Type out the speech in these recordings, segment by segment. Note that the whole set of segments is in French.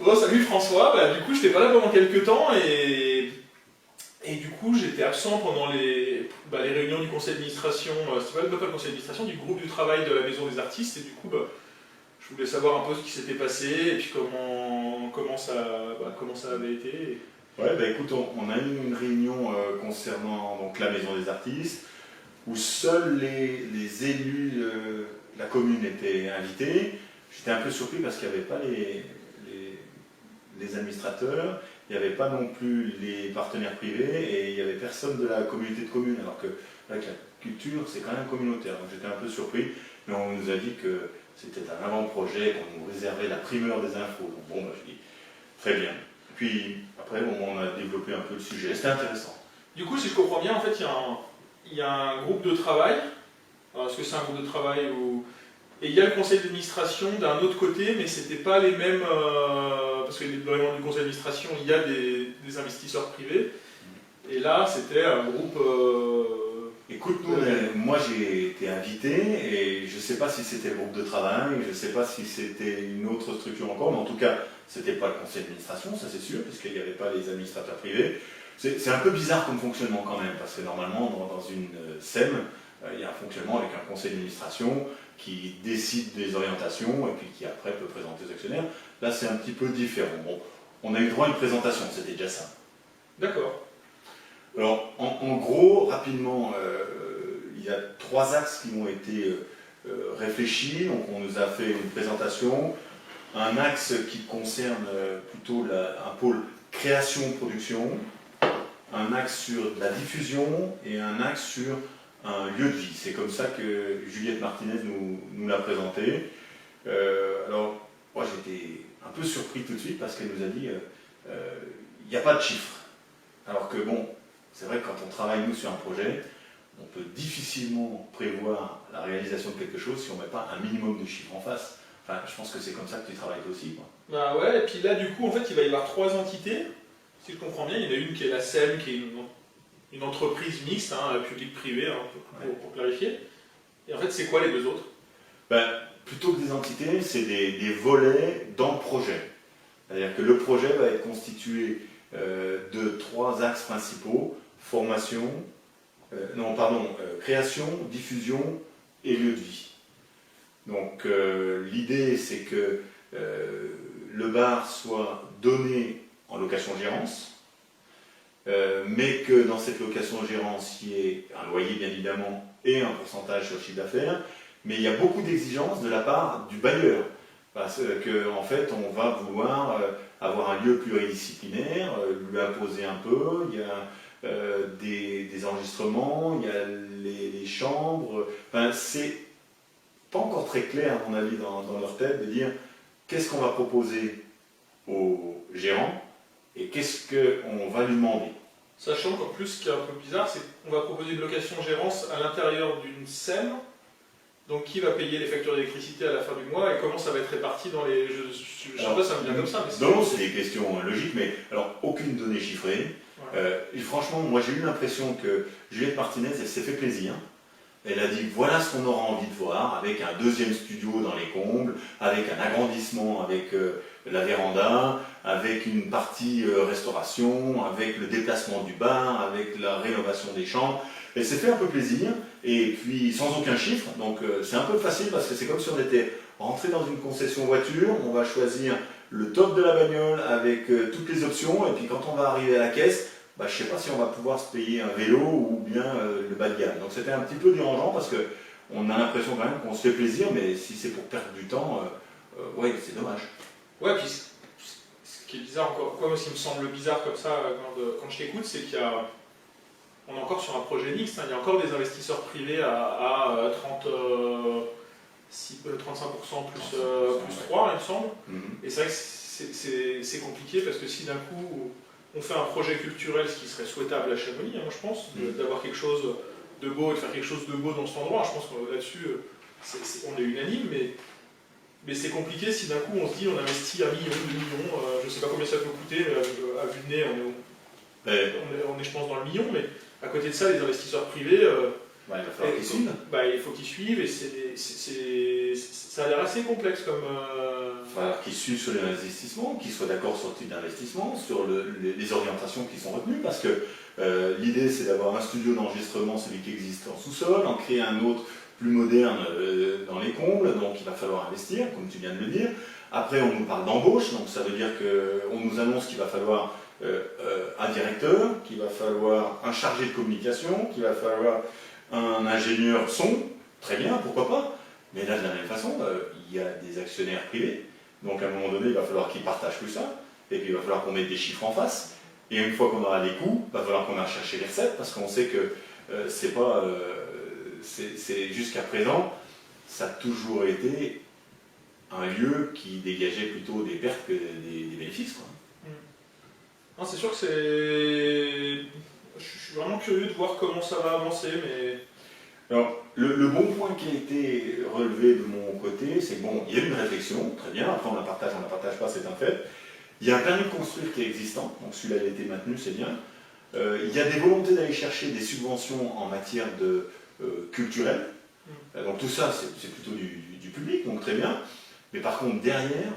Bon, salut François, du coup j'étais pas là pendant quelques temps et du coup j'étais absent pendant les réunions du conseil d'administration, c'était pas le conseil d'administration, du groupe du travail de la Maison des Artistes et du coup je voulais savoir un peu ce qui s'était passé et puis comment ça avait été. Ouais, écoute, on a eu une réunion concernant donc, la Maison des Artistes où seuls les élus de la commune étaient invités. J'étais un peu surpris parce qu'il n'y avait pas les administrateurs, il n'y avait pas non plus les partenaires privés et il n'y avait personne de la communauté de communes, alors que avec la culture c'est quand même communautaire. Donc j'étais un peu surpris, mais on nous a dit que c'était un avant-projet, qu'on nous réservait la primeur des infos. Donc bon, je dis très bien. Puis après on a développé un peu le sujet, c'était intéressant. Du coup, si je comprends bien, en fait il y a un groupe de travail. Alors, est-ce que c'est un groupe de travail ou... Et il y a le conseil d'administration d'un autre côté, mais c'était pas les mêmes... parce que dans les membres du conseil d'administration, il y a des investisseurs privés. Et là, c'était un groupe... Écoute, moi j'ai été invité, et je ne sais pas si c'était le groupe de travail, je ne sais pas si c'était une autre structure encore, mais en tout cas, c'était pas le conseil d'administration, ça c'est sûr, puisqu'il n'y avait pas les administrateurs privés. C'est un peu bizarre comme fonctionnement quand même, parce que normalement, dans une SEM, il y a un fonctionnement avec un conseil d'administration qui décide des orientations et puis qui après peut présenter aux actionnaires. Là, c'est un petit peu différent. Bon, on a eu droit à une présentation, c'était déjà ça. D'accord. Alors, en gros, rapidement, il y a 3 axes qui ont été réfléchis. Donc, on nous a fait une présentation. Un axe qui concerne plutôt un pôle création-production, un axe sur la diffusion et un axe sur un lieu de vie. C'est comme ça que Juliette Martinez nous l'a présenté. Alors, moi j'étais un peu surpris tout de suite parce qu'elle nous a dit il n'y a pas de chiffres. Alors que bon, c'est vrai que quand on travaille nous sur un projet, on peut difficilement prévoir la réalisation de quelque chose si on ne met pas un minimum de chiffres en face. Enfin, je pense que c'est comme ça que tu travailles toi aussi, quoi. Bah ouais, et puis là du coup, en fait, il va y avoir 3 entités. Si je comprends bien, il y en a une qui est la SEM, qui est une entreprise mixte, public-privé, pour clarifier. Et en fait, c'est quoi les 2 autres? Plutôt que des entités, c'est des volets dans le projet. C'est-à-dire que le projet va être constitué de 3 axes principaux, création, diffusion et lieu de vie. Donc l'idée c'est que le bar soit donné en location-gérance, mais que dans cette location-gérance il y ait un loyer bien évidemment et un pourcentage sur le chiffre d'affaires, mais il y a beaucoup d'exigences de la part du bailleur, parce qu'en fait on va vouloir avoir un lieu pluridisciplinaire, lui imposer un peu, il y a des enregistrements, il y a les chambres, enfin, c'est pas encore très clair à mon avis dans leur tête de dire qu'est-ce qu'on va proposer au gérant et qu'est-ce qu'on va lui demander. Sachant qu'en plus, ce qui est un peu bizarre, c'est qu'on va proposer une location-gérance à l'intérieur d'une SEM. Donc qui va payer les factures d'électricité à la fin du mois et comment ça va être réparti dans les... Je sais pas, ça me vient comme ça. Mais non, c'est des questions logiques, mais alors aucune donnée chiffrée. Ouais. Et franchement, moi j'ai eu l'impression que Juliette Martinez, elle s'est fait plaisir. Elle a dit voilà ce qu'on aura envie de voir, avec un 2e studio dans les combles, avec un agrandissement avec la véranda, avec une partie restauration, avec le déplacement du bar, avec la rénovation des chambres. Elle s'est fait un peu plaisir, et puis sans aucun chiffre, donc c'est un peu facile parce que c'est comme si on était rentré dans une concession voiture, on va choisir le top de la bagnole avec toutes les options, et puis quand on va arriver à la caisse, je ne sais pas si on va pouvoir se payer un vélo ou bien le bas de gamme. Donc c'était un petit peu dérangeant parce qu'on a l'impression quand même qu'on se fait plaisir, mais si c'est pour perdre du temps, ouais, c'est dommage. Ouais, puis ce qui est bizarre encore, moi ce qui me semble bizarre comme ça quand je t'écoute, c'est on est encore sur un projet mixte, il y a encore des investisseurs privés à 35% plus 3, il me semble. Et c'est vrai que c'est compliqué parce que si d'un coup on fait un projet culturel, ce qui serait souhaitable à Chamonix, moi je pense, d'avoir quelque chose de beau et de faire quelque chose de beau dans cet endroit, je pense que là-dessus on est unanime, mais c'est compliqué si d'un coup on se dit on investit 1 million, 2 millions, je ne sais pas combien ça peut coûter, à vue de nez on est je pense dans le million, mais à côté de ça les investisseurs privés, il va falloir qu'ils suivent. Il faut qu'ils suivent, et ça a l'air assez complexe comme... Il va falloir qu'ils suivent sur les investissements, qu'ils soient d'accord sur le type d'investissement, sur les orientations qui sont retenues, parce que l'idée c'est d'avoir un studio d'enregistrement, celui qui existe en sous-sol, en créer un autre plus moderne dans les combles, donc il va falloir investir, comme tu viens de le dire. Après on nous parle d'embauche, donc ça veut dire qu'on nous annonce qu'il va falloir un directeur, qu'il va falloir un chargé de communication, qu'il va falloir un ingénieur son, très bien, pourquoi pas, mais là de la même façon, il y a des actionnaires privés, donc à un moment donné il va falloir qu'ils partagent tout ça, et puis il va falloir qu'on mette des chiffres en face, et une fois qu'on aura les coûts, il va falloir qu'on aille chercher les recettes, parce qu'on sait que c'est pas, c'est jusqu'à présent, ça a toujours été un lieu qui dégageait plutôt des pertes que des bénéfices, quoi. Non, c'est sûr que c'est... Je suis vraiment curieux de voir comment ça va avancer, mais... Alors, le bon point qui a été relevé de mon côté, c'est bon, il y a une réflexion, très bien, après on la partage pas, c'est un fait. Il y a un permis de construire qui est existant, donc celui-là il a été maintenu, c'est bien. Il y a des volontés d'aller chercher des subventions en matière de culturelle. Donc tout ça, c'est plutôt du public, donc très bien. Mais par contre, derrière,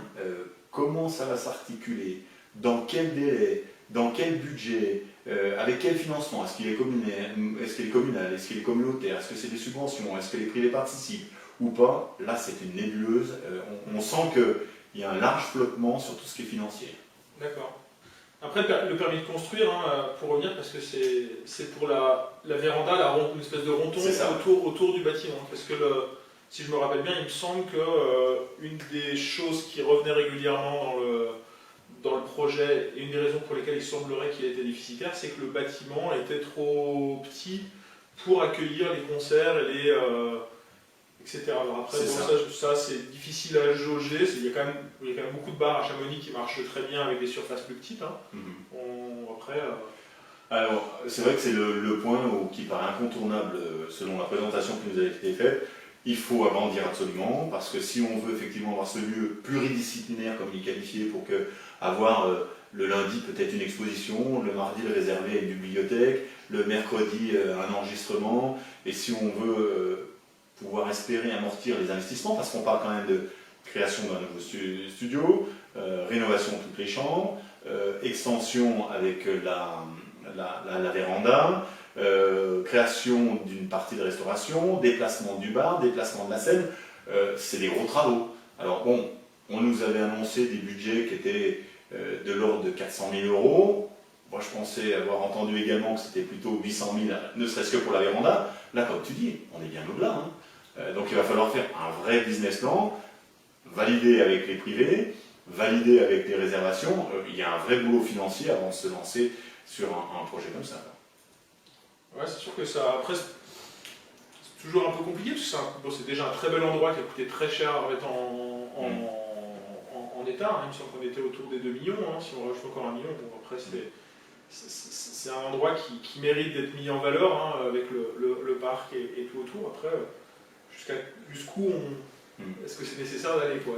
comment ça va s'articuler? Dans quel délai? Dans quel budget? Avec quel financement? Est-ce qu'il est communal? Est-ce qu'il est communal? Est-ce qu'il est communautaire? Est-ce que c'est des subventions? Est-ce que les privés participent ou pas? Là, c'est une nébuleuse. On sent qu'il y a un large flottement sur tout ce qui est financier. D'accord. Après, le permis de construire, pour revenir, parce que c'est pour la véranda, une espèce de rondon autour du bâtiment. Parce que, si je me rappelle bien, il me semble qu'une des choses qui revenait régulièrement dans le projet, et une des raisons pour lesquelles il semblerait qu'il était déficitaire, c'est que le bâtiment était trop petit pour accueillir les concerts et etc. Alors après, ça c'est difficile à jauger. Il y a quand même beaucoup de bars à Chamonix qui marchent très bien avec des surfaces plus petites. Alors, c'est vrai que c'est le point qui paraît incontournable selon la présentation qui nous a été faite. Il faut agrandir absolument, parce que si on veut effectivement avoir ce lieu pluridisciplinaire, comme il est qualifié, pour avoir le lundi peut-être une exposition, le mardi le réserver à une bibliothèque, le mercredi un enregistrement, et si on veut pouvoir espérer amortir les investissements, parce qu'on parle quand même de création d'un nouveau studio, rénovation de toutes les chambres, extension avec la véranda, création d'une partie de restauration, déplacement du bar, déplacement de la scène, c'est des gros travaux. Alors bon, on nous avait annoncé des budgets qui étaient de l'ordre de 400 000 €. Moi je pensais avoir entendu également que c'était plutôt 800 000, ne serait-ce que pour la véranda. Là, comme tu dis, on est bien au-delà. Donc il va falloir faire un vrai business plan, valider avec les privés, valider avec les réservations. Il y a un vrai boulot financier avant de se lancer sur un projet comme ça. Ouais, c'est sûr que ça. Après, c'est toujours un peu compliqué, parce que c'est déjà un très bel endroit qui a coûté très cher à mettre en état. Il me semble qu'on était autour des 2 millions, si on rajoute encore 1 million. Bon, après, c'est un endroit qui mérite d'être mis en valeur, avec le parc et tout autour. Après, jusqu'où est-ce que c'est nécessaire d'aller, quoi?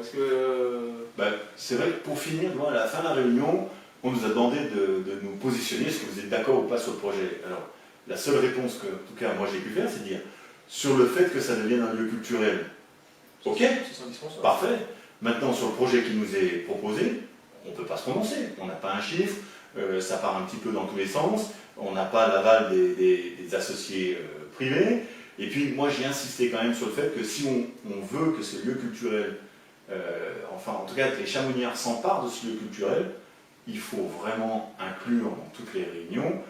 C'est vrai que pour finir, à la fin de la réunion, on nous a demandé de nous positionner, est-ce que vous êtes d'accord ou pas sur le projet? Alors, la seule réponse que, en tout cas, moi j'ai pu faire, c'est de dire sur le fait que ça devienne un lieu culturel. Ok, c'est indispensable. Parfait. Maintenant, sur le projet qui nous est proposé, on ne peut pas se prononcer. On n'a pas un chiffre, ça part un petit peu dans tous les sens, on n'a pas l'aval des associés privés. Et puis, moi j'ai insisté quand même sur le fait que si on veut que ce lieu culturel, enfin en tout cas que les Chamoniards s'emparent de ce lieu culturel, il faut vraiment inclure dans toutes les réunions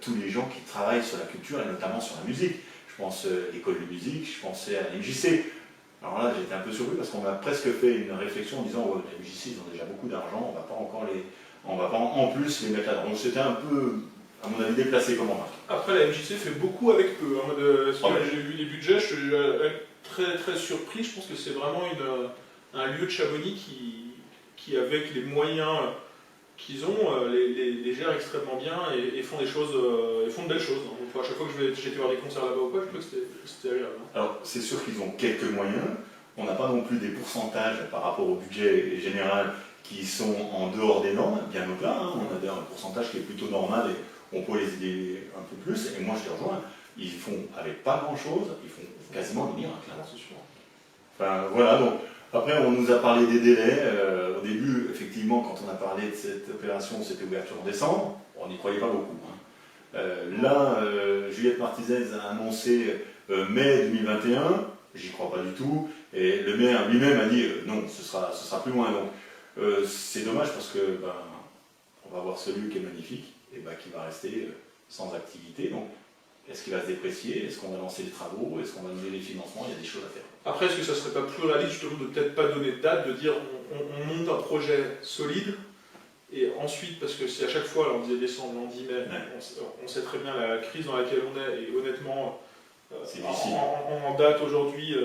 tous les gens qui travaillent sur la culture et notamment sur la musique. Je pense à l'école de musique, je pensais à la MJC. Alors là, j'étais un peu surpris parce qu'on a presque fait une réflexion en disant oh, la MJC, ils ont déjà beaucoup d'argent, on va pas en plus les mettre là-dedans. Donc c'était un peu, à mon avis, déplacé comme remarque. Après, la MJC fait beaucoup avec peu. J'ai vu les budgets, je suis très très surpris. Je pense que c'est vraiment un lieu de Chamonix qui avec les moyens qu'ils ont, les gèrent extrêmement bien et font des choses, font de belles choses. Donc, à chaque fois que j'étais voir des concerts là-bas ou quoi, je trouvais que c'était agréable. Alors, c'est sûr qu'ils ont quelques moyens. On n'a pas non plus des pourcentages par rapport au budget général qui sont en dehors des normes, bien au-delà. On a un pourcentage qui est plutôt normal et on peut les aider un peu plus. Et moi, je les rejoins. ils font avec pas grand-chose, ils font quasiment des miracles. Non, c'est sûr. Enfin, voilà, donc après on nous a parlé des délais. Au début, effectivement, quand on a parlé de cette opération, c'était ouverture en décembre, on n'y croyait pas beaucoup. Là, Juliette Martinez a annoncé mai 2021, j'y crois pas du tout, et le maire lui-même a dit non, ce sera plus loin. Donc c'est dommage parce que on va voir ce lieu qui est magnifique et qui va rester sans activité. Donc est-ce qu'il va se déprécier? Est-ce qu'on va lancer les travaux? Est-ce qu'on va donner les financements? Il y a des choses à faire. Après, est-ce que ça serait pas plus réaliste justement de peut-être pas donner de date, de dire on monte un projet solide, et ensuite, parce que si à chaque fois, alors on disait décembre, on dit mai, on sait très bien la crise dans laquelle on est, et honnêtement, en date aujourd'hui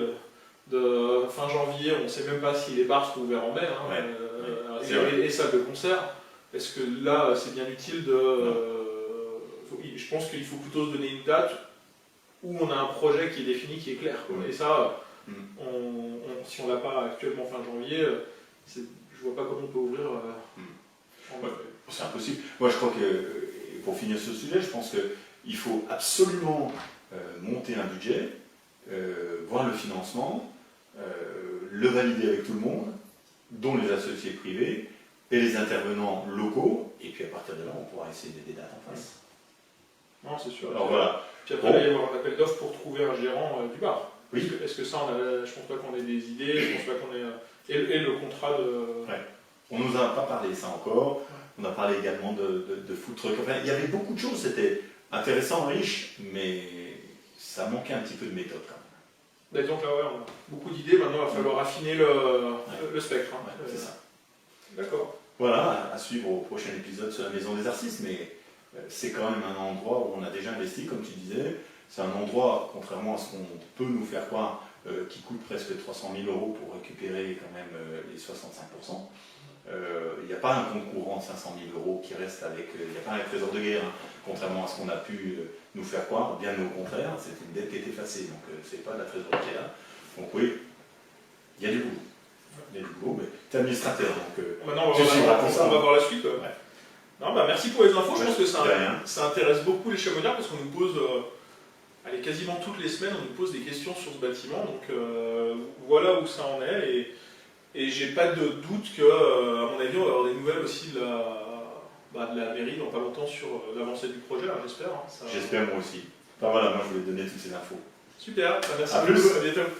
de fin janvier, on ne sait même pas si les bars seront ouverts en mai, et salles de concert. Est-ce que là, c'est bien utile de... je pense qu'il faut plutôt se donner une date où on a un projet qui est défini, qui est clair. Et ça, si on ne l'a pas actuellement fin janvier, je ne vois pas comment on peut ouvrir. C'est impossible. Moi, je crois que, pour finir ce sujet, je pense qu'il faut absolument monter un budget, voir le financement, le valider avec tout le monde, dont les associés privés et les intervenants locaux, et puis à partir de là, on pourra essayer des dates en face. Non, c'est sûr. Alors voilà. Puis après, il va y avoir un appel d'offres pour trouver un gérant du bar. Oui. Est-ce que ça, je pense pas qu'on ait des idées, je pense pas qu'on ait... Et le contrat de... Ouais. On nous a pas parlé de ça encore. On a parlé également de food truck. Enfin, il y avait beaucoup de choses, c'était intéressant, riche, mais ça manquait un petit peu de méthode quand même. Donc là, on a beaucoup d'idées, maintenant il va falloir affiner le spectre. C'est ça. D'accord. Voilà, à suivre au prochain épisode sur la Maison des Artistes, mais c'est quand même un endroit où on a déjà investi, comme tu disais. C'est un endroit, contrairement à ce qu'on peut nous faire croire, qui coûte presque 300 000 € pour récupérer quand même les 65%. Il n'y a pas un compte courant de 500 000 € qui reste avec... Il n'y a pas un trésor de guerre, contrairement à ce qu'on a pu nous faire croire. Bien au contraire, c'est une dette qui est effacée, donc c'est pas de la trésorerie qui est là. Donc oui, il y a du boulot. Il y a du boulot, mais tu es administrateur, donc maintenant, on va voir la suite. Ouais. Non, merci pour les infos, je pense que ça intéresse beaucoup les Chamoniards parce qu'on nous pose... Allez, quasiment toutes les semaines, on nous pose des questions sur ce bâtiment, donc voilà où ça en est, et j'ai pas de doute que, à mon avis, on va avoir des nouvelles aussi de la mairie dans pas longtemps sur l'avancée du projet, j'espère. J'espère moi aussi. Enfin voilà, moi je voulais donner toutes ces infos. Super, merci beaucoup, à bientôt.